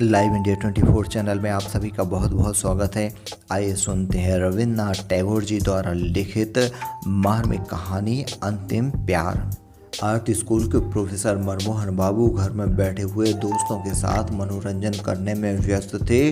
Live India 24 channel में आप सभी का बहुत बहुत स्वागत है। आइए सुनते हैं रविन्द्रनाथ टैगोर जी द्वारा लिखित मार्मिक कहानी अंतिम प्यार। आर्ट स्कूल के प्रोफेसर मनमोहन बाबू घर में बैठे हुए दोस्तों के साथ मनोरंजन करने में व्यस्त थे।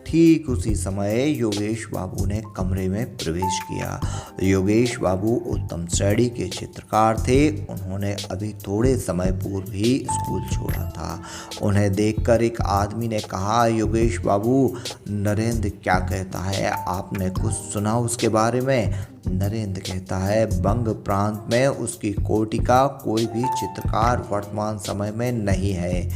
ठीक उसी समय योगेश बाबू ने कमरे में प्रवेश किया। योगेश बाबू उत्तम श्रेणी के चित्रकार थे। उन्होंने अभी थोड़े समय पूर्व ही स्कूल छोड़ा था। उन्हें देखकर एक आदमी ने कहा, योगेश बाबू, नरेंद्र क्या कहता है? आपने कुछ सुना उसके बारे में? नरेंद्र कहता है, बंग प्रांत में उसकी कोटि का कोई भी चित्रकार वर्तमान समय में नहीं है।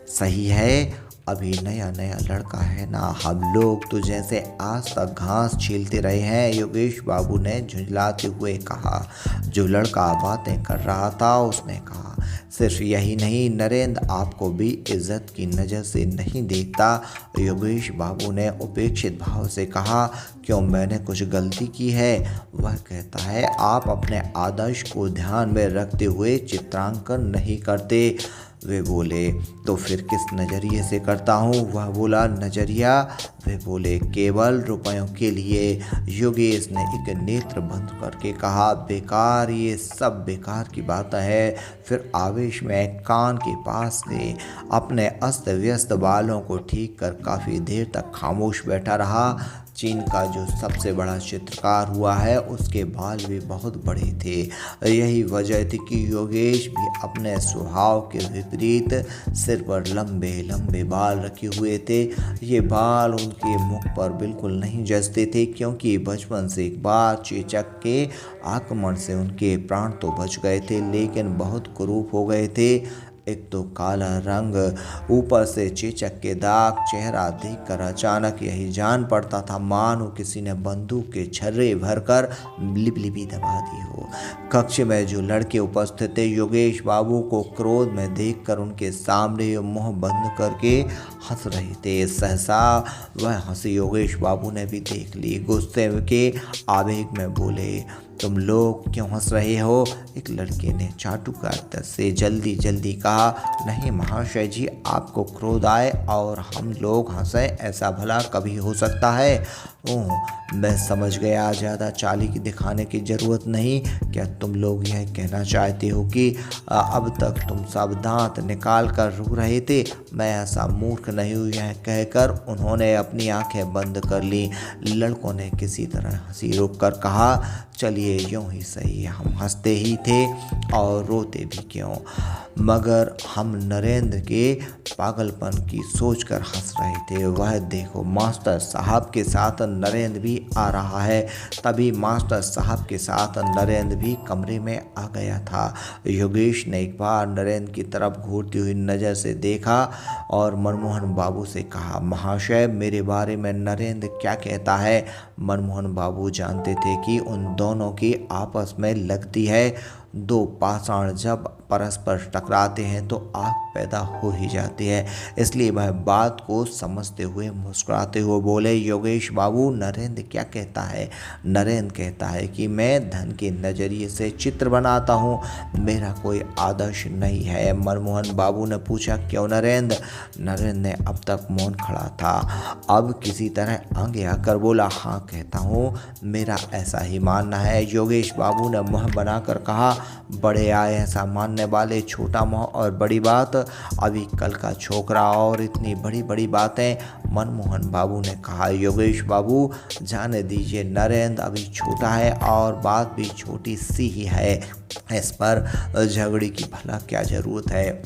सही है, अभी नया नया लड़का है ना, हम लोग तो जैसे आज तक घास छीलते रहे हैं। योगेश बाबू ने झुंझलाते हुए कहा। जो लड़का बातें कर रहा था उसने कहा, सिर्फ यही नहीं, नरेंद्र आपको भी इज्जत की नज़र से नहीं देखता। योगेश बाबू ने उपेक्षित भाव से कहा, क्यों, मैंने कुछ गलती की है? वह कहता है, आप अपने आदर्श को ध्यान में रखते हुए चित्रांकन नहीं करते। वे बोले, तो फिर किस नज़रिए से करता हूँ? वह बोला, नज़रिया? वे बोले, केवल रुपयों के लिए। योगेश ने एक नेत्र बंद करके कहा, बेकार, ये सब बेकार की बात है। फिर आवेश में कान के पास से अपने अस्त व्यस्त बालों को ठीक कर काफ़ी देर तक खामोश बैठा रहा। चीन का जो सबसे बड़ा चित्रकार हुआ है उसके बाल भी बहुत बड़े थे। यही वजह थी कि योगेश भी अपने स्वभाव के विपरीत सिर पर लंबे लंबे बाल रखे हुए थे। ये बाल उनके मुख पर बिल्कुल नहीं जचते थे, क्योंकि बचपन से एक बार चेचक के आक्रमण से उनके प्राण तो बच गए थे, लेकिन बहुत कुरूप हो गए थे। एक तो काला रंग, ऊपर से चेचक के दाग। चेहरा देखकर अचानक यही जान पड़ता था मानो किसी ने बंदूक के छर्रे भरकर लिपलिपी दबा दी हो। कक्ष में जो लड़के उपस्थित थे, योगेश बाबू को क्रोध में देखकर उनके सामने मुंह बंद करके हंस रहे थे। सहसा वह हंसी योगेश बाबू ने भी देख ली। गुस्से के आवेग में बोले, तुम लोग क्यों हंस रहे हो? एक लड़के ने चाटुकारिता से जल्दी जल्दी कहा, नहीं महाशय जी, आपको क्रोध आए और हम लोग हंसें, ऐसा भला कभी हो सकता है? ओह, मैं समझ गया, ज़्यादा चालाकी दिखाने की ज़रूरत नहीं। क्या तुम लोग यह कहना चाहते हो कि अब तक तुम सब दांत निकाल कर रो रहे थे? मैं ऐसा मूर्ख नहीं हूँ। यह कहकर उन्होंने अपनी आंखें बंद कर ली। लड़कों ने किसी तरह हंसी रोक कर कहा, चलिए यूँ ही सही, हम हंसते ही थे और रोते भी क्यों, मगर हम नरेंद्र के पागलपन की सोचकर हंस रहे थे। वह देखो, मास्टर साहब के साथ नरेंद्र भी आ रहा है। तभी मास्टर साहब के साथ नरेंद्र भी कमरे में आ गया था। योगेश ने एक बार नरेंद्र की तरफ घूरती हुई नज़र से देखा और मनमोहन बाबू से कहा, महाशय, मेरे बारे में नरेंद्र क्या कहता है? मनमोहन बाबू जानते थे कि उन दोनों की आपस में लगती है। दो पाषाण जब परस्पर टकराते हैं तो आग पैदा हो ही जाती है। इसलिए वह बात को समझते हुए मुस्कुराते हुए बोले, योगेश बाबू, नरेंद्र क्या कहता है? नरेंद्र कहता है कि मैं धन के नज़रिए से चित्र बनाता हूँ, मेरा कोई आदर्श नहीं है। मनमोहन बाबू ने पूछा, क्यों नरेंद्र? नरेंद्र ने अब तक मौन खड़ा था, अब किसी तरह आगे आकर बोला, हाँ कहता हूँ, मेरा ऐसा ही मानना है। योगेश बाबू ने मुँह बनाकर कहा, बड़े आए हैं सामान्य वाले, छोटा मुँह और बड़ी बात, अभी कल का छोकरा और इतनी बड़ी बड़ी बातें। मनमोहन बाबू ने कहा, योगेश बाबू, जाने दीजिए, नरेंद्र अभी छोटा है और बात भी छोटी सी ही है, इस पर झगड़े की भला क्या ज़रूरत है?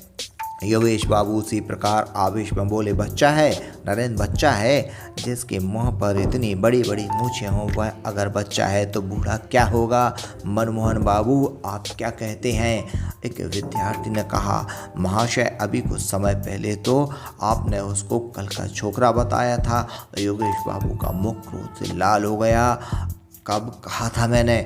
योगेश बाबू उसी प्रकार आवेश में बोले, बच्चा है नरेंद्र, बच्चा है, जिसके मुंह पर इतनी बड़ी बड़ी मूछें हों, वह अगर बच्चा है तो बूढ़ा क्या होगा? मनमोहन बाबू, आप क्या कहते हैं? एक विद्यार्थी ने कहा, महाशय, अभी कुछ समय पहले तो आपने उसको कल का छोकरा बताया था। योगेश बाबू का मुख क्रोध से लाल हो गया। कब कहा था मैंने?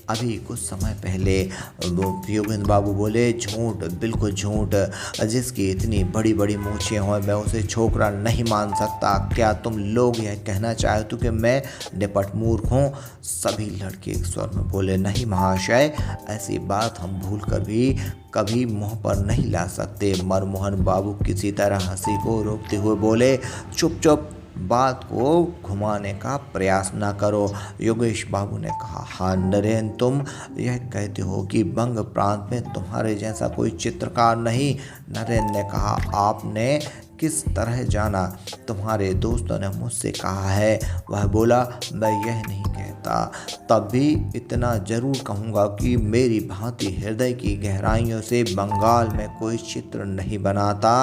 अभी कुछ समय पहले योगेंद्र बाबू बोले, झूठ, बिल्कुल झूठ, जिसकी इतनी बड़ी बड़ी मूछें हों मैं उसे छोकरा नहीं मान सकता। क्या तुम लोग यह कहना चाहते हो कि मैं निपट मूर्ख हूँ? सभी लड़के एक स्वर में बोले, नहीं महाशय, ऐसी बात हम भूल कर भी कभी मुंह पर नहीं ला सकते। मनमोहन बाबू किसी तरह हंसी को रोकते हुए बोले, चुप चुप, बात को घुमाने का प्रयास ना करो। योगेश बाबू ने कहा, हाँ नरेंद्र, तुम यह कहते हो कि बंग प्रांत में तुम्हारे जैसा कोई चित्रकार नहीं? नरेंद्र ने कहा, आपने किस तरह जाना? तुम्हारे दोस्तों ने मुझसे कहा है। वह बोला, मैं यह नहीं कहता, तब भी इतना जरूर कहूँगा कि मेरी भांति हृदय की गहराइयों से बंगाल में कोई चित्र नहीं बनाता।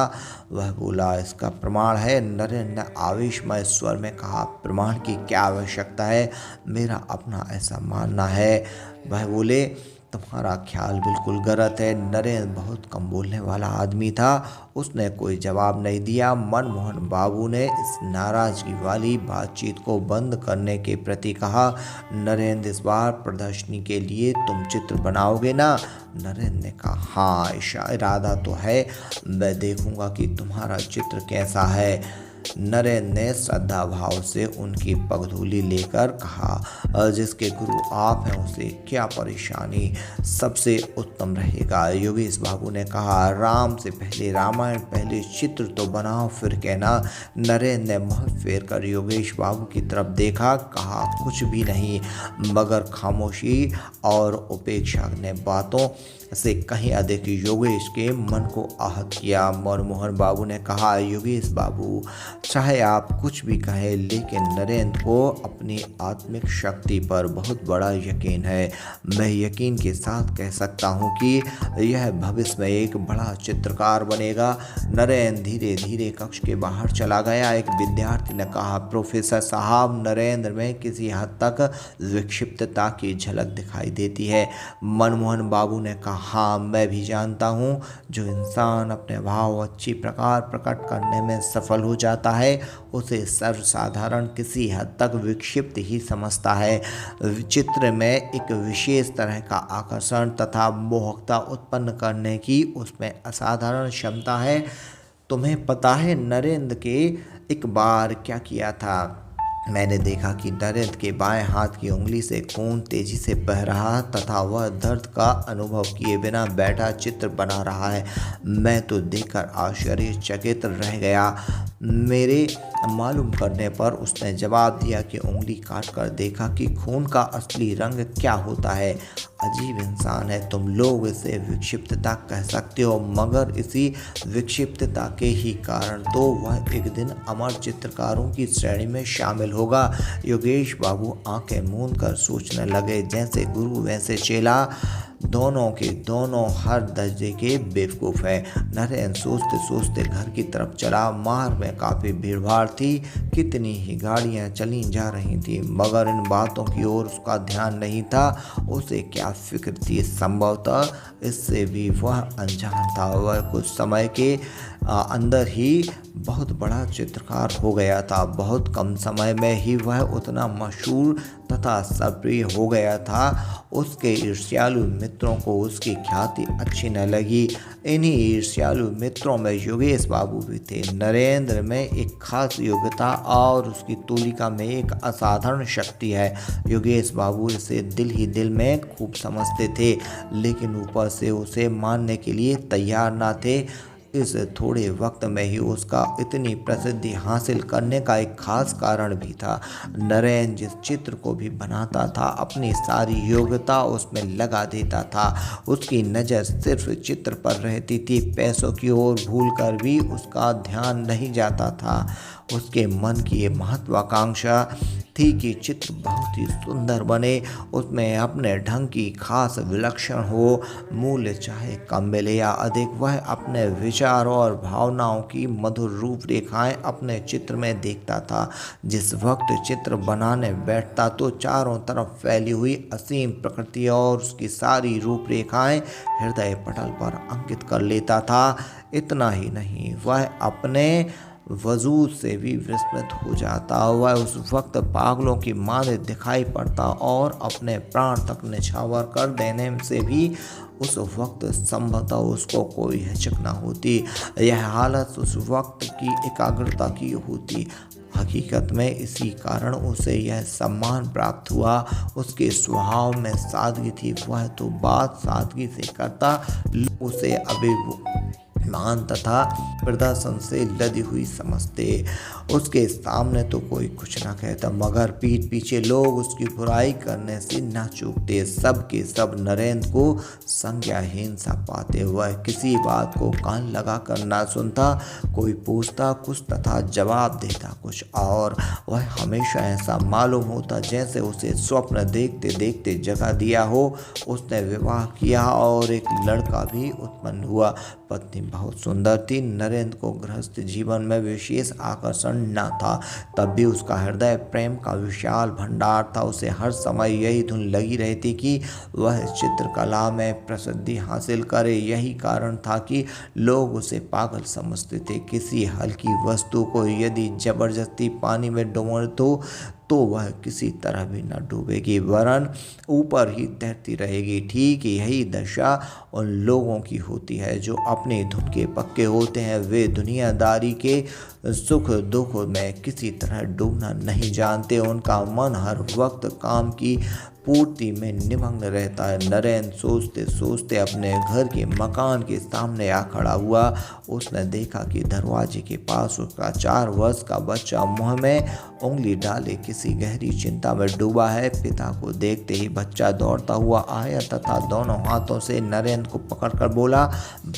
वह बोला, इसका प्रमाण है? नरेंद्र ने आवेशमय स्वर में कहा, प्रमाण की क्या आवश्यकता है, मेरा अपना ऐसा मानना है। वह बोले, तुम्हारा ख्याल बिल्कुल गलत है। नरेंद्र बहुत कम बोलने वाला आदमी था, उसने कोई जवाब नहीं दिया। मनमोहन बाबू ने इस नाराजगी वाली बातचीत को बंद करने के प्रति कहा, नरेंद्र, इस बार प्रदर्शनी के लिए तुम चित्र बनाओगे ना? नरेंद्र ने कहा, हाँ, इरादा तो है, मैं देखूंगा कि तुम्हारा चित्र कैसा है। नरेंद्र ने श्रद्धा भाव से उनकी पगधूली लेकर कहा, जिसके गुरु आप हैं उसे क्या परेशानी, सबसे उत्तम रहेगा। योगेश बाबू ने कहा, राम से पहले रामायण, पहले चित्र तो बनाओ फिर कहना। नरेंद्र ने मुंह फेर कर योगेश बाबू की तरफ देखा, कहा, कुछ भी नहीं, मगर खामोशी और उपेक्षा ने बातों से कहीं अधिक योगेश के मन को आहत किया। मनमोहन बाबू ने कहा, योगेश बाबू, चाहे आप कुछ भी कहें, लेकिन नरेंद्र को अपनी आत्मिक शक्ति पर बहुत बड़ा यकीन है। मैं यकीन के साथ कह सकता हूँ कि यह भविष्य में एक बड़ा चित्रकार बनेगा। नरेंद्र धीरे धीरे कक्ष के बाहर चला गया। एक विद्यार्थी ने कहा, प्रोफेसर साहब, नरेंद्र में किसी हद तक विक्षिप्तता की झलक दिखाई देती है। मनमोहन बाबू ने कहा, हाँ, मैं भी जानता हूँ, जो इंसान अपने भाव अच्छी प्रकार प्रकट करने में सफल हो जाता है उसे सर्वसाधारण किसी हद तक विक्षिप्त ही समझता है। चित्र में एक विशेष तरह का आकर्षण तथा मोहकता उत्पन्न करने की उसमें असाधारण क्षमता है। तुम्हें पता है नरेंद्र के एक बार क्या किया था? मैंने देखा कि नरेंद्र के बाएं हाथ की उंगली से खून तेजी से बह रहा तथा वह दर्द का अनुभव किए बिना बैठा चित्र बना रहा है। मैं तो देखकर आश्चर्यचकित रह गया। मेरे मालूम करने पर उसने जवाब दिया कि उंगली काट कर देखा कि खून का असली रंग क्या होता है। अजीब इंसान है, तुम लोग इसे विक्षिप्तता कह सकते हो, मगर इसी विक्षिप्तता के ही कारण तो वह एक दिन अमर चित्रकारों की श्रेणी में शामिल होगा। योगेश बाबू आंखें मूंद कर सोचने लगे, जैसे गुरु वैसे चेला, दोनों के दोनों हर दर्जे के बेवकूफ़ हैं। नरेंद्र सोचते सोचते घर की तरफ चला। मार्ग में काफ़ी भीड़ भाड़ थी, कितनी ही गाड़ियां चली जा रही थी, मगर इन बातों की ओर उसका ध्यान नहीं था। उसे क्या फिक्र थी? संभवतः इससे भी वह अनजान था। वह कुछ समय के अंदर ही बहुत बड़ा चित्रकार हो गया था। बहुत कम समय में ही वह उतना मशहूर तथा सप्रिय हो गया था। उसके ईर्ष्यालु मित्रों को उसकी ख्याति अच्छी न लगी। इन्हीं ईर्ष्यालु मित्रों में योगेश बाबू भी थे। नरेंद्र में एक खास योग्यता और उसकी तूलिका में एक असाधारण शक्ति है। योगेश बाबू इसे दिल ही दिल में खूब समझते थे, लेकिन ऊपर से उसे मानने के लिए तैयार न थे। इस थोड़े वक्त में ही उसका इतनी प्रसिद्धि हासिल करने का एक खास कारण भी था। नरेंद्र जिस चित्र को भी बनाता था अपनी सारी योग्यता उसमें लगा देता था। उसकी नज़र सिर्फ चित्र पर रहती थी, पैसों की ओर भूलकर भी उसका ध्यान नहीं जाता था। उसके मन की ये महत्वाकांक्षा थी कि चित्र बहुत ही सुंदर बने, उसमें अपने ढंग की खास विलक्षण हो। मूल्य चाहे कम मिले या अधिक, वह अपने विचारों और भावनाओं की मधुर रूपरेखाएं अपने चित्र में देखता था। जिस वक्त चित्र बनाने बैठता तो चारों तरफ फैली हुई असीम प्रकृति और उसकी सारी रूपरेखाएं हृदय पटल पर अंकित कर लेता था। इतना ही नहीं, वह अपने वजूद से भी विस्मृत हो जाता। वह उस वक्त पागलों की माने दिखाई पड़ता और अपने प्राण तक निछावर कर देने से भी उस वक्त संभवतः उसको कोई हिचक न होती। यह हालत उस वक्त की एकाग्रता की होती। हकीकत में इसी कारण उसे यह सम्मान प्राप्त हुआ। उसके स्वभाव में सादगी थी, वह तो बात सादगी से करता। उसे अभिमान तथा प्रदर्शन से लदी हुई समझते। उसके सामने तो कोई कुछ ना कहता, मगर पीठ पीछे लोग उसकी बुराई करने से न चूकते। सब के सब नरेंद्र को संज्ञाहीन सा पाते। वह किसी बात को कान लगा कर ना सुनता। कोई पूछता कुछ तथा जवाब देता कुछ और। वह हमेशा ऐसा मालूम होता जैसे उसे स्वप्न देखते देखते जगा दिया हो। उसने विवाह किया और एक लड़का भी उत्पन्न हुआ। पत्नी बहुत सुंदर थी। नरेंद्र को गृहस्थ जीवन में विशेष आकर्षण न था, तब भी उसका हृदय प्रेम का विशाल भंडार था। उसे हर समय यही धुन लगी रहती कि वह चित्रकला में प्रसिद्धि हासिल करे। यही कारण था कि लोग उसे पागल समझते थे। किसी हल्की वस्तु को यदि जबरदस्ती पानी में डुबो तो वह किसी तरह भी न डूबेगी, वरन ऊपर ही तैरती रहेगी। ठीक यही दशा उन लोगों की होती है जो अपने धुन के पक्के होते हैं। वे दुनियादारी के सुख दुख में किसी तरह डूबना नहीं जानते। उनका मन हर वक्त काम की पूर्ति में निमग्न रहता है। नरेंद्र सोचते सोचते अपने घर के मकान के सामने आ खड़ा हुआ। उसने देखा कि दरवाजे के पास उसका 4 वर्ष का बच्चा मुंह में उंगली डाले किसी गहरी चिंता में डूबा है। पिता को देखते ही बच्चा दौड़ता हुआ आया तथा दोनों हाथों से नरेंद्र को पकड़कर बोला,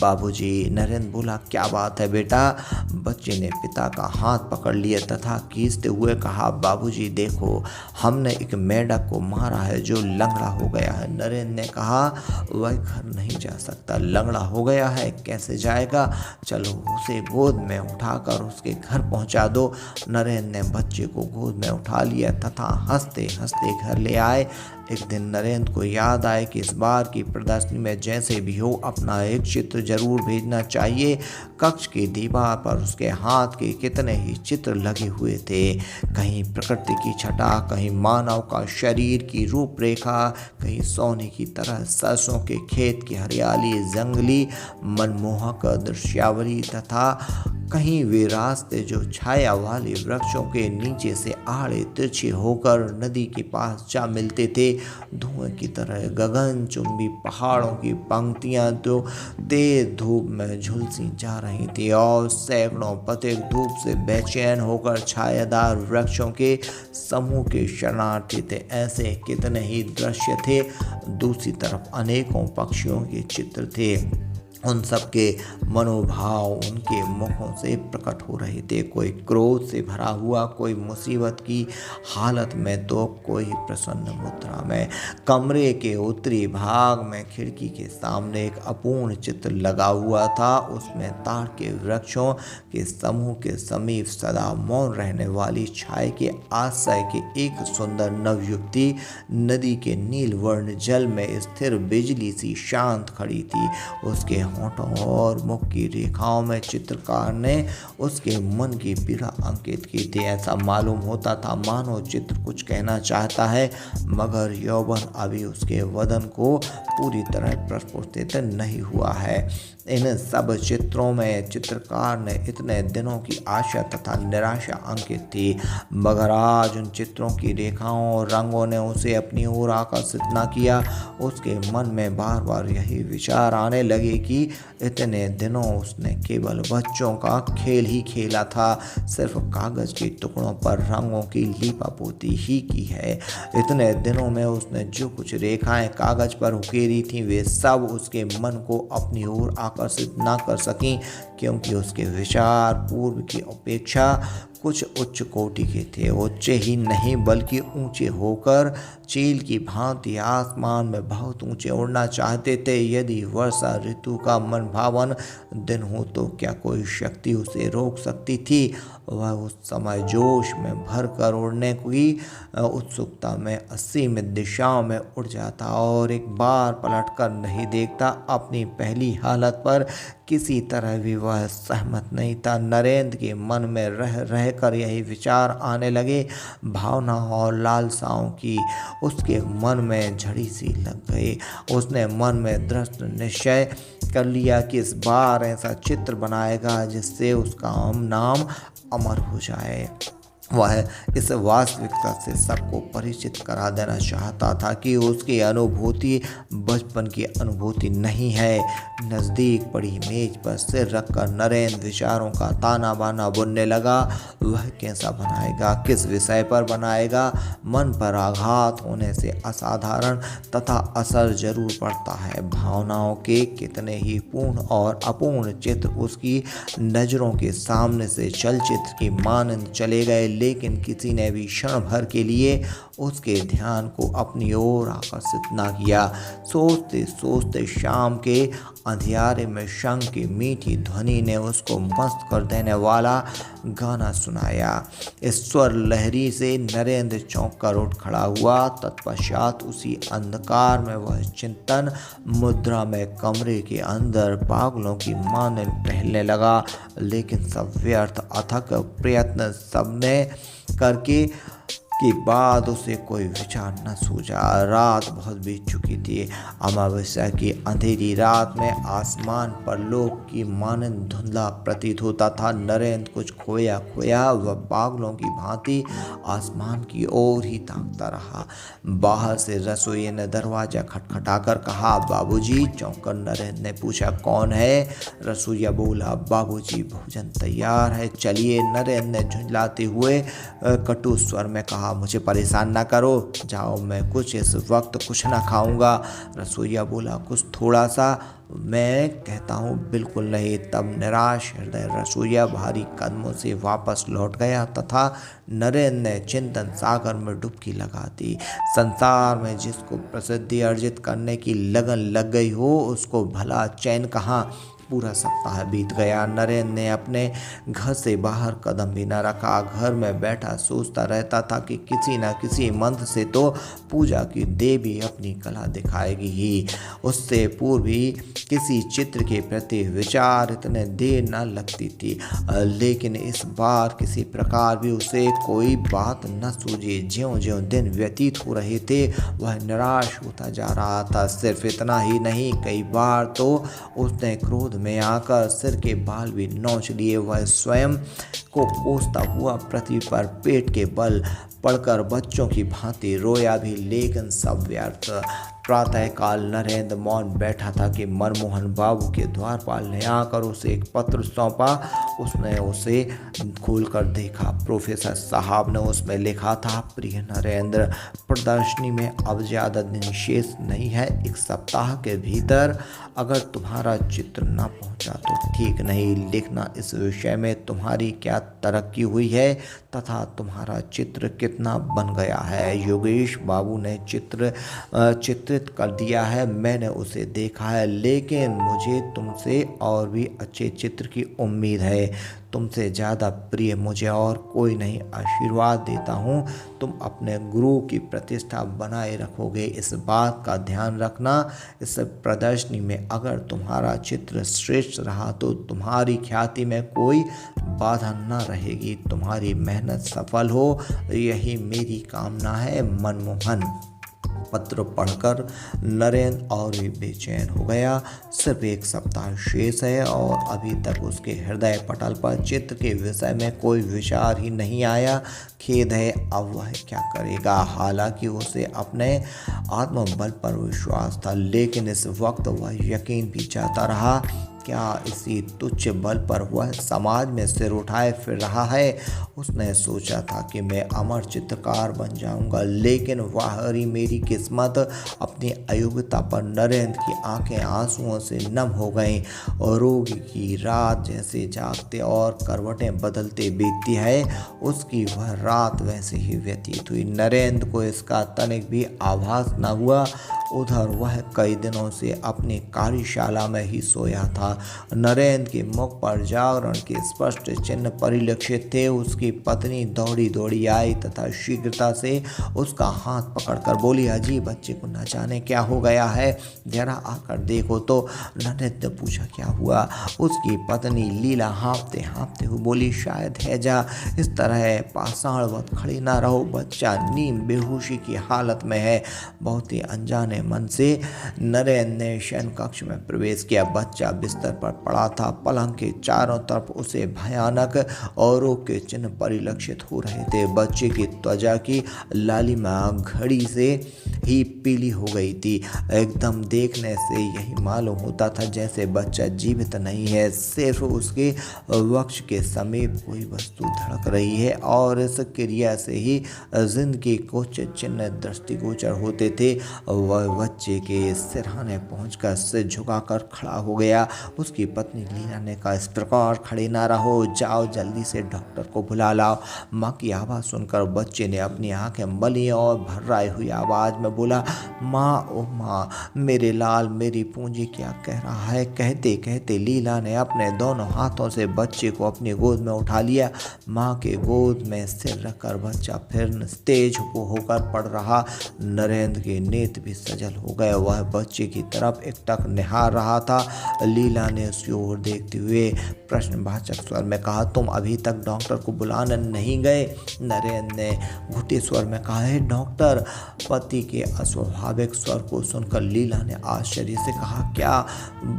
बाबूजी। नरेंद्र बोला, क्या बात है बेटा? बच्चे ने पिता का हाथ पकड़ लिया तथा खींचते हुए कहा, बाबूजी देखो, हमने एक मेंढक को मारा है जो लंगड़ा हो गया है। नरेंद्र ने कहा, वह घर नहीं जा सकता, लंगड़ा हो गया है, कैसे जाएगा? चलो उसे गोद में उठाकर उसके घर पहुंचा दो। नरेंद्र ने बच्चे को गोद में उठा लिया तथा हंसते हंसते घर ले आए। एक दिन नरेंद्र को याद आए कि इस बार की प्रदर्शनी में जैसे भी हो अपना एक चित्र जरूर भेजना चाहिए। कक्ष की दीवार पर उसके हाथ के कितने ही चित्र लगे हुए थे, कहीं प्रकृति की छटा, कहीं मानव का शरीर की रूपरेखा, कहीं सोने की तरह सरसों के खेत की हरियाली, जंगली मनमोहक दृश्यावली तथा कहीं वे रास्ते जो छाया वाले वृक्षों के नीचे से आड़े तिरछे होकर नदी के पास जा मिलते थे। धुएं की तरह गगनचुंबी पहाड़ों की पंक्तियां तो तेज धूप में झुलसी जा रही थी और सैकड़ों पथिक धूप से बेचैन होकर छायादार वृक्षों के समूह के शरणार्थी थे। ऐसे कितने ही दृश्य थे। दूसरी तरफ अनेकों पक्षियों के चित्र थे। उन सब के मनोभाव उनके मुखों से प्रकट हो रहे थे। कोई क्रोध से भरा हुआ, कोई मुसीबत की हालत में तो कोई प्रसन्न मुद्रा में। कमरे के उत्तरी भाग में खिड़की के सामने एक अपूर्ण चित्र लगा हुआ था। उसमें ताड़ के वृक्षों के समूह के समीप सदा मौन रहने वाली छाया के आश्रय के एक सुंदर नवयुवती नदी के नील वर्ण जल में स्थिर बिजली सी शांत खड़ी थी। उसके होठों और मुख की रेखाओं में चित्रकार ने उसके मन की पीड़ा अंकित की थी। ऐसा मालूम होता था मानो चित्र कुछ कहना चाहता है, मगर यौवन अभी उसके वदन को पूरी तरह प्रस्फुटित नहीं हुआ है। इन सब चित्रों में चित्रकार ने इतने दिनों की आशा तथा निराशा अंकित थी, मगर आज उन चित्रों की रेखाओं और रंगों ने उसे अपनी ओर आकर्षित न किया। उसके मन में बार बार यही विचार आने लगे कि इतने दिनों उसने केवल बच्चों का खेल ही खेला था, सिर्फ कागज के टुकड़ों पर रंगों की लीपापोती ही की है। इतने दिनों में उसने जो कुछ रेखाएं कागज पर उकेरी थी वे सब उसके मन को अपनी ओर आकर्षित ना कर सकीं, क्योंकि उसके विचार पूर्व की अपेक्षा कुछ उच्च कोटि के थे। उच्च ही नहीं बल्कि ऊंचे होकर चील की भांति आसमान में बहुत ऊंचे उड़ना चाहते थे। यदि वर्षा ऋतु का मन भावन दिन हो तो क्या कोई शक्ति उसे रोक सकती थी? वह उस समय जोश में भरकर उड़ने की उत्सुकता में असीमित दिशाओं में उड़ जाता और एक बार पलटकर नहीं देखता। अपनी पहली हालत पर किसी तरह भी वह सहमत नहीं था। नरेंद्र के मन में रह रह कर यही विचार आने लगे। भावना और लालसाओं की उसके मन में झड़ी सी लग गई। उसने मन में दृढ़ निश्चय कर लिया कि इस बार ऐसा चित्र बनाएगा जिससे उसका नाम अमर हो जाए। वह इस वास्तविकता से सबको परिचित करा देना चाहता था कि उसकी अनुभूति बचपन की अनुभूति नहीं है। नज़दीक पड़ी मेज पर सिर रखकर नरेंद्र विचारों का ताना बाना बुनने लगा। वह कैसा बनाएगा, किस विषय पर बनाएगा। मन पर आघात होने से असाधारण तथा असर जरूर पड़ता है। भावनाओं के कितने ही पूर्ण और अपूर्ण चित्र उसकी नज़रों के सामने से चलचित्र की मानंद चले गए, लेकिन किसी ने भी क्षण भर के लिए उसके ध्यान को अपनी ओर आकर्षित न किया। सोचते सोचते शाम के अंधियारे में शंख की मीठी ध्वनि ने उसको मस्त कर देने वाला गाना सुनाया। इस स्वर लहरी से नरेंद्र चौंक कर उठ खड़ा हुआ। तत्पश्चात उसी अंधकार में वह चिंतन मुद्रा में कमरे के अंदर पागलों की मानंद टहलने लगा, लेकिन सब व्यर्थ। अथक प्रयत्न सबने करके के बाद उसे कोई विचार न सूझा। रात बहुत बीत चुकी थी। अमावस्या की अंधेरी रात में आसमान पर लोक की मानंद धुंधला प्रतीत होता था। नरेंद्र कुछ खोया खोया वह पागलों की भांति आसमान की ओर ही ताकता रहा। बाहर से रसोई ने दरवाजा खटखटाकर कहा, बाबूजी। चौंककर नरेंद्र ने पूछा, कौन है? रसोइया बोला, बाबूजी भोजन तैयार है, चलिए। नरेंद्र ने झुंझलाते हुए कटु स्वर में कहा, मुझे परेशान ना करो, जाओ, मैं कुछ इस वक्त कुछ ना खाऊंगा। रसोइया बोला, कुछ थोड़ा सा? मैं कहता हूँ बिल्कुल नहीं। तब निराश हृदय रसोइया भारी कदमों से वापस लौट गया तथा नरेंद्र ने चिंतन सागर में डुबकी लगा दी। संसार में जिसको प्रसिद्धि अर्जित करने की लगन लग गई हो उसको भला चैन कहाँ। पूरा सप्ताह बीत गया। नरेंद्र ने अपने घर से बाहर कदम भी न रखा। घर में बैठा सोचता रहता था कि किसी न किसी मंत्र से तो पूजा की देवी अपनी कला दिखाएगी ही। उससे पूर्व भी किसी चित्र के प्रति विचार इतने देर न लगती थी, लेकिन इस बार किसी प्रकार भी उसे कोई बात न सूझी। ज्यों ज्यों दिन व्यतीत हो रहे थे वह निराश होता जा रहा था। सिर्फ इतना ही नहीं, कई बार तो उसने क्रोध में आकर सिर के बाल भी नोच लिए। वह स्वयं को कोसता हुआ पृथ्वी पर पेट के बल पड़कर बच्चों की भांति रोया भी, लेकिन सब व्यर्थ। प्रातःकाल नरेंद्र मौन बैठा था कि मनमोहन बाबू के द्वारपाल ने आकर उसे एक पत्र सौंपा। उसने उसे खोलकर देखा। प्रोफेसर साहब ने उसमें लिखा था, प्रिय नरेंद्र, प्रदर्शनी में अब ज़्यादा दिन शेष नहीं है। एक सप्ताह के भीतर अगर तुम्हारा चित्र न पहुंचा तो ठीक नहीं। लिखना इस विषय में तुम्हारी क्या तरक्की हुई है तथा तुम्हारा चित्र कितना बन गया है। योगेश बाबू ने चित्रित कर दिया है, मैंने उसे देखा है, लेकिन मुझे तुमसे और भी अच्छे चित्र की उम्मीद है। तुमसे ज़्यादा प्रिय मुझे और कोई नहीं। आशीर्वाद देता हूँ, तुम अपने गुरु की प्रतिष्ठा बनाए रखोगे। इस बात का ध्यान रखना, इस प्रदर्शनी में अगर तुम्हारा चित्र श्रेष्ठ रहा तो तुम्हारी ख्याति में कोई बाधा न रहेगी। तुम्हारी मेहनत सफल हो, यही मेरी कामना है। मनमोहन। पत्र पढ़कर नरेंद्र और भी बेचैन हो गया। सिर्फ एक सप्ताह शेष है और अभी तक उसके हृदय पटल पर चित्र के विषय में कोई विचार ही नहीं आया। खेद है, अब वह क्या करेगा। हालांकि उसे अपने आत्मबल पर विश्वास था, लेकिन इस वक्त वह यकीन भी चाहता रहा। क्या इसी तुच्छ बल पर वह समाज में सिर उठाए फिर रहा है। उसने सोचा था कि मैं अमर चित्रकार बन जाऊंगा, लेकिन वाह मेरी किस्मत। अपनी अयोग्यता पर नरेंद्र की आंखें आंसुओं से नम हो गईं और रोगी की रात जैसे जागते और करवटें बदलते बीतती है, उसकी वह रात वैसे ही व्यतीत हुई। नरेंद्र को इसका तनिक भी आभास न हुआ। उधर वह कई दिनों से अपनी कार्यशाला में ही सोया था। नरेंद्र के मुख पर जागरण के स्पष्ट चिन्ह परिलक्षित थे। उसकी पत्नी दौड़ी दौड़ी आई तथा शीघ्रता से उसका हाथ पकड़कर बोली, अजी बच्चे को न जाने क्या हो गया है, जरा आकर देखो तो। नरेंद्र ने पूछा, क्या हुआ? उसकी पत्नी लीला हाँफते हाँफते हुए बोली, शायद हैजा। इस तरह पाषाणवत खड़ी ना रहो, बच्चा नीम बेहोशी की हालत में है। बहुत ही अनजाने मन से नरेंद्र ने शयन कक्ष में प्रवेश किया। बच्चा बिस्तर पर पड़ा था। पलंग के चारों तरफ उसे भयानक औरों के चिन्ह परिलक्षित हो रहे थे। बच्चे की त्वचा की लालिमा घड़ी से ही पीली हो गई थी। एकदम देखने से यही मालूम होता था जैसे बच्चा जीवित नहीं है, सिर्फ उसके वक्ष के समीप कोई वस्तु धड़क रही है और इस क्रिया से ही जिंदगी कुछ चिन्ह दृष्टिगोचर होते थे। वह बच्चे के सिरहाने पहुंचकर सिर झुकाकर खड़ा हो गया। उसकी पत्नी लीना ने कहा, इस प्रकार खड़े ना रहो, जाओ जल्दी से डॉक्टर को बुला लाओ। माँ की आवाज़ सुनकर बच्चे ने अपनी आंखें मली और भर्राई हुई आवाज़ में बोला, माँ ओ माँ, मेरे लाल, मेरी पूंजी क्या कह रहा है। कहते कहते लीला ने अपने दोनों हाथों से बच्चे को अपनी गोद में उठा लिया। माँ के गोद में सिर रखकर बच्चा फिर तेज होकर पड़ रहा। नरेंद्र के नेत्र भी सजल हो गए। वह बच्चे की तरफ एकटक निहार रहा था। लीला ने उसकी ओर देखते हुए प्रश्नवाचक स्वर में कहा, तुम अभी तक डॉक्टर को बुलाने नहीं गए? नरेंद्र ने घुटे स्वर में कहा, है डॉक्टर। पति के अस्वाभाविक स्वर को सुनकर लीला ने आश्चर्य से कहा, क्या?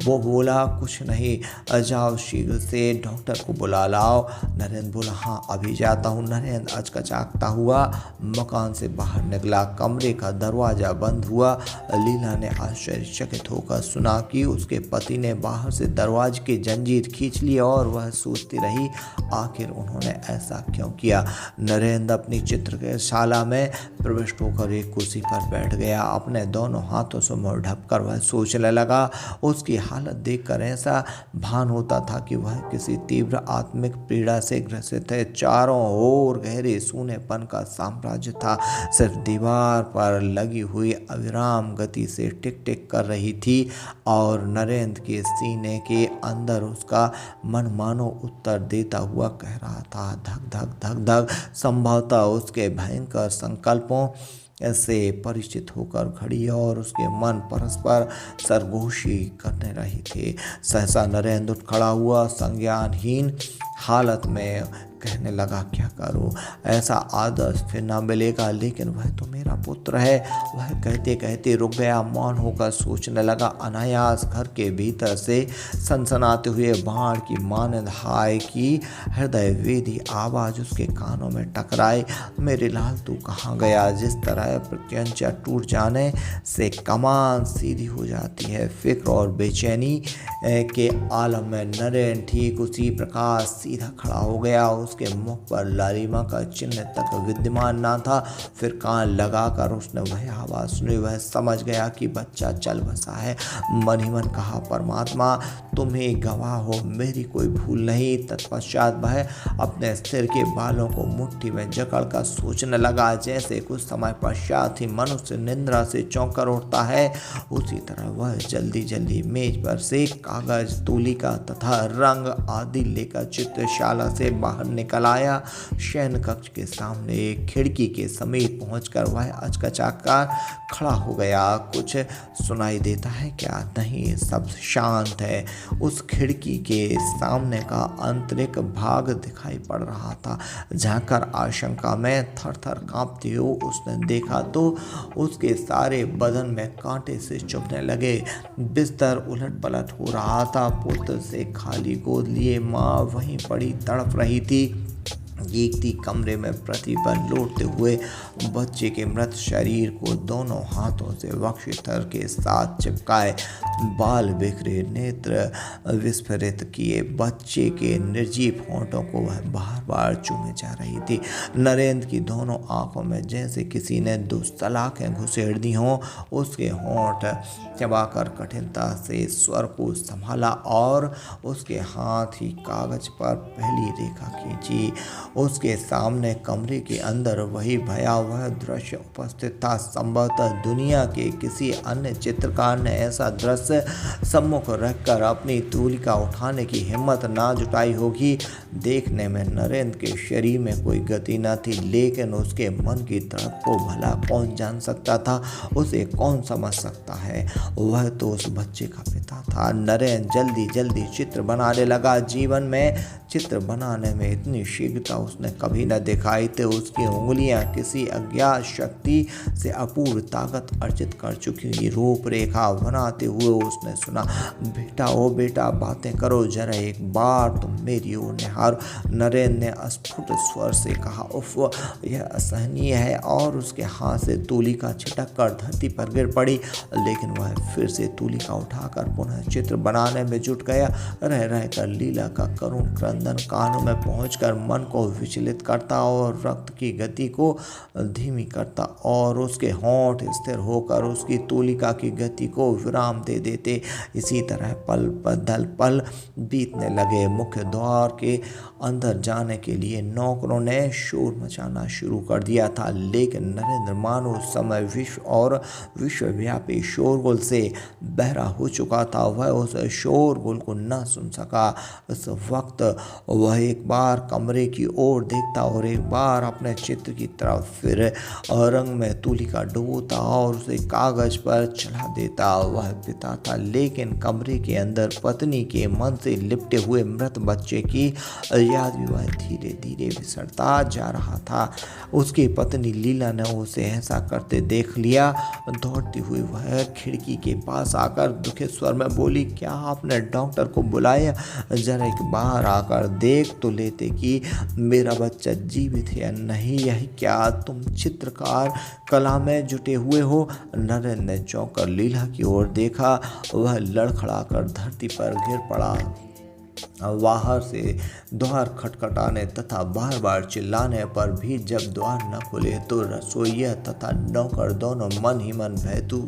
वो बोला, कुछ नहीं, जाओ शीघ्र से डॉक्टर को बुला लाओ। नरेंद्र बोला, हाँ अभी जाता हूँ। नरेंद्र अचकचाता हुआ मकान से बाहर निकला। कमरे का दरवाजा बंद हुआ। लीला ने आश्चर्यचकित होकर सुना कि उसके पति ने बाहर से दरवाजे की जंजीर खींच ली और वह सोचती रही आखिर उन्होंने ऐसा क्यों किया। नरेंद्र अपनी चित्रशाला में प्रविष्ट होकर एक कुर्सी पर बैठ गया। अपने दोनों हाथों से मुंह ढककर वह सोचने लगा। उसकी हालत देखकर ऐसा भान होता था कि वह किसी तीव्र आत्मिक पीड़ा से ग्रसित है। चारों ओर गहरे सूनेपन का साम्राज्य था। सिर्फ दीवार पर लगी हुई अविराम गति से टिक टिक कर रही थी और नरेंद्र के सीने के अंदर उसका मन मानो उत्तर देता हुआ कह रहा था, धक धक धक धक। संभवतः उसके भयंकर संकल्पों से परिचित होकर घड़ी और उसके मन परस्पर सरगोशी करने रहे थे। सहसा नरेंद्र उठ खड़ा हुआ। संज्ञानहीन हालत में कहने लगा, क्या करूं? ऐसा आदर्श फिर ना मिलेगा, लेकिन वह तो मेरा पुत्र है। वह कहते कहते रुक गया, मौन होकर सोचने लगा। अनायास घर के भीतर से सनसनाते हुए बाण की मानंद हाय की हृदय वेदी आवाज उसके कानों में टकराई, मेरे लाल तू कहाँ गया? जिस तरह प्रत्यंचा टूट जाने से कमान सीधी हो जाती है, फिक्र और बेचैनी के आलम में नरेंद्र ठीक उसी प्रकार सीधा खड़ा हो गया। उसके मुख पर लालिमा का चिन्ह तक विद्यमान न था। फिर कान लगाकर उसने वह आवाज़ सुनी। वह समझ गया कि बच्चा चल बसा है। मन ही मन कहा, परमात्मा तुम ही गवाह हो, मेरी कोई भूल नहीं। तत्पश्चात वह अपने सिर के बालों को मुट्ठी में जकड़कर सोचने लगा। जैसे कुछ समय पश्चात ही मनुष्य निंद्रा से चौंक कर उठता है, उसी तरह वह जल्दी जल्दी मेज पर से कागज, तूलिका तथा रंग आदि लेकर चित्रशाला से बाहर निकल आया। शयन कक्ष के सामने एक खिड़की के समीप पहुंचकर वह अचकचाकर खड़ा हो गया। कुछ सुनाई देता है क्या? नहीं, सब शांत है। उस खिड़की के सामने का आंतरिक भाग दिखाई पड़ रहा था। झांककर आशंका में थर थर कांपते हुए उसने देखा तो उसके सारे बदन में कांटे से चुभने लगे। बिस्तर उलट पलट हो रहा था। पुत्र से खाली गोद लिए माँ वहीं पड़ी तड़प रही थी। देखती कमरे में प्रतिपल लौटते हुए बच्चे के मृत शरीर को दोनों हाथों से वक्षस्थल के साथ चिपकाए, बाल बिखरे, नेत्र विस्फारित किए बच्चे के निर्जीव होंठों को वह बार बार चूमे जा रही थी। नरेंद्र की दोनों आंखों में जैसे किसी ने 2 सलाखें घुसेड़ दी हों। उसके होंठ चबाकर कठिनता से स्वर को संभाला और उसके हाथ ही कागज पर पहली रेखा खींची। उसके सामने कमरे के अंदर वही भयावह दृश्य उपस्थित था। संभवतः दुनिया के किसी अन्य चित्रकार ने ऐसा दृश्य सम्मुख रखकर अपनी तूलिका उठाने की हिम्मत ना जुटाई होगी। देखने में नरेंद्र के शरीर में कोई गति न थी, लेकिन उसके मन की तड़प को भला कौन जान सकता था, उसे कौन समझ सकता है। वह तो उस बच्चे का पिता था। नरेंद्र जल्दी जल्दी चित्र बनाने लगा। जीवन में चित्र बनाने में इतनी शीघ्रता उसने कभी न दिखाई थी। उसकी उंगलियां किसी अज्ञात शक्ति से अपूर्व ताकत अर्जित कर चुकी थी। रूपरेखा बनाते हुए उसने सुना, बेटा ओ बेटा, बातें करो जरा, एक बार तुम मेरी ओर निहारो। नरेंद्र ने अस्फुट स्वर से कहा, उफ, यह असहनीय है, और उसके हाथ से तूलिका छिटक कर धरती पर गिर पड़ी। लेकिन वह फिर से तूलिका उठाकर पुनः चित्र बनाने में जुट गया। रह रहकर लीला का करुण क्रंदन कानों में पहुंचकर मन को विचलित करता और रक्त की गति को धीमी करता, और उसके होंठ स्थिर होकर उसकी तूलिका की गति को विराम दे देते। इसी तरह पल बदल पल बीतने लगे। मुख्य द्वार के अंदर जाने के लिए नौकरों ने शोर मचाना शुरू कर दिया था, लेकिन नरेंद्र मानो उस समय विश्व और विश्वव्यापी शोरगुल से बहरा हो चुका था। वह उस शोरगुल को न सुन सका। इस वक्त वह एक बार कमरे की ओर देखता और एक बार अपने चित्र की तरफ, फिर रंग में तूलिका डुबोता और उसे कागज पर चढ़ा देता। वह पिता था, लेकिन कमरे के अंदर पत्नी के मन से लिपटे हुए मृत बच्चे की याद भी वह धीरे धीरे बिसरता जा रहा था। उसकी पत्नी लीला ने उसे ऐसा करते देख लिया। दौड़ती हुई वह खिड़की के पास आकर दुखित स्वर में बोली, क्या आपने डॉक्टर को बुलाया? जरा एक बार आकर देख तो लेते कि मेरा बच्चा जीवित है या नहीं। यही क्या तुम चित्रकार कला में जुटे हुए हो? नरेंद्र ने चौंक कर लीला की ओर देखा। वह लड़खड़ाकर धरती पर गिर पड़ा। बाहर से द्वार खटखटाने तथा बार बार चिल्लाने पर भी जब द्वार न खुले तो रसोइया तथा नौकर दोनों मन ही मन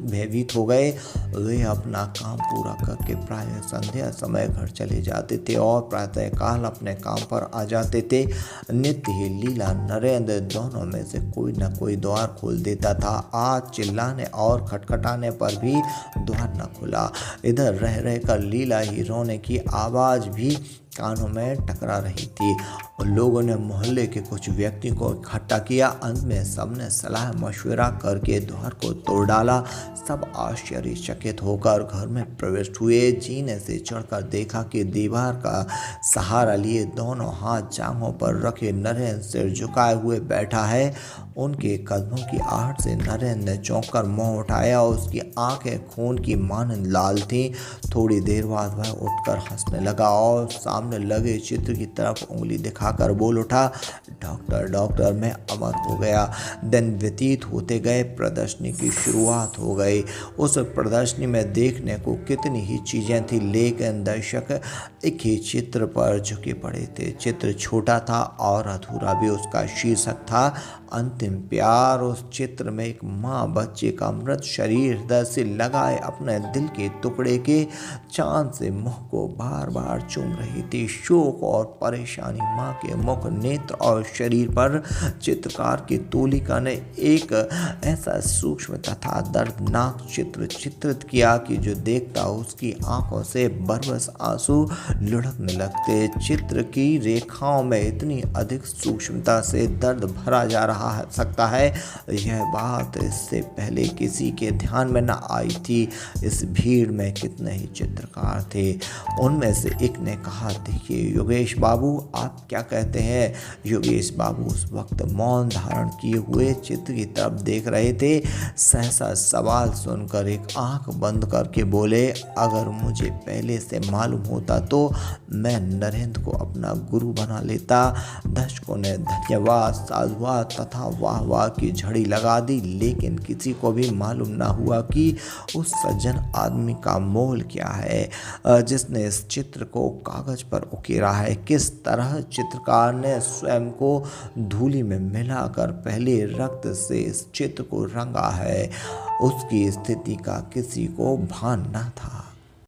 भयभीत हो गए। वे अपना काम पूरा करके प्रायः संध्या समय घर चले जाते थे और प्रातःकाल अपने काम पर आ जाते थे। नित्य ही लीला नरेंद्र दोनों में से कोई न कोई द्वार खोल देता था। आज चिल्लाने और खटखटाने पर भी द्वार न खुला। इधर रह रहकर लीला ही रोने की आवाज़ भी कानों में टकरा रही थी। और लोगों ने मोहल्ले के कुछ व्यक्तियों को इकट्ठा किया। अंत में सबने सलाह मशवरा करके द्वार को तोड़ डाला। सब आश्चर्यचकित होकर घर में प्रविष्ट हुए। जीने से चढ़कर देखा कि दीवार का सहारा लिए दोनों हाथ जांघों पर रखे नरेंद्र सिर झुकाए हुए बैठा है। उनके कदमों की आहट से नरेंद्र ने चौंक कर मुँह उठाया। उसकी आंखें खून की मानंद लाल थीं। थोड़ी देर बाद वह उठकर हंसने लगा और सामने लगे चित्र की तरफ उंगली दिखाकर बोल उठा, डॉक्टर डॉक्टर, मैं अमर हो गया। दिन व्यतीत होते गए। प्रदर्शनी की शुरुआत हो गई। उस प्रदर्शनी में देखने को कितनी ही चीज़ें थी, लेकिन दर्शक एक ही चित्र पर झुके पड़े थे। चित्र छोटा था और अधूरा भी। उसका शीर्षक था अंतिम प्यार। उस चित्र में एक माँ बच्चे का मृत शरीर हृदय से लगाए अपने दिल के टुकड़े के चांद से मुँह को बार बार चूम रही थी। शोक और परेशानी माँ के मुख, नेत्र और शरीर पर चित्रकार की तूलिका ने एक ऐसा सूक्ष्म तथा दर्दनाक चित्र चित्रित किया कि जो देखता उसकी आंखों से बरबस आंसू लुढ़कने लगते। चित्र की रेखाओं में इतनी अधिक सूक्ष्मता से दर्द भरा जा रहा सकता है, यह बात इससे पहले किसी के ध्यान में न आई थी। इस भीड़ में कितने ही चित्रकार थे। उनमें से एक ने कहा, देखिए योगेश बाबू, आप क्या कहते हैं? योगेश बाबू उस वक्त मौन धारण किए हुए चित्र की तरफ देख रहे थे। सहसा सवाल सुनकर एक आंख बंद करके बोले, अगर मुझे पहले से मालूम होता तो मैं नरेंद्र को अपना गुरु बना लेता। दर्शकों ने धन्यवाद, साधुवाद तथा वाह वाह की झड़ी लगा दी, लेकिन किसी को भी मालूम ना हुआ कि उस सज्जन आदमी का मोल क्या है जिसने इस चित्र को कागज पर उकेरा है। किस तरह चित्रकार ने स्वयं को धूलि में मिलाकर पहले रक्त से इस चित्र को रंगा है, उसकी स्थिति का किसी को भान न था।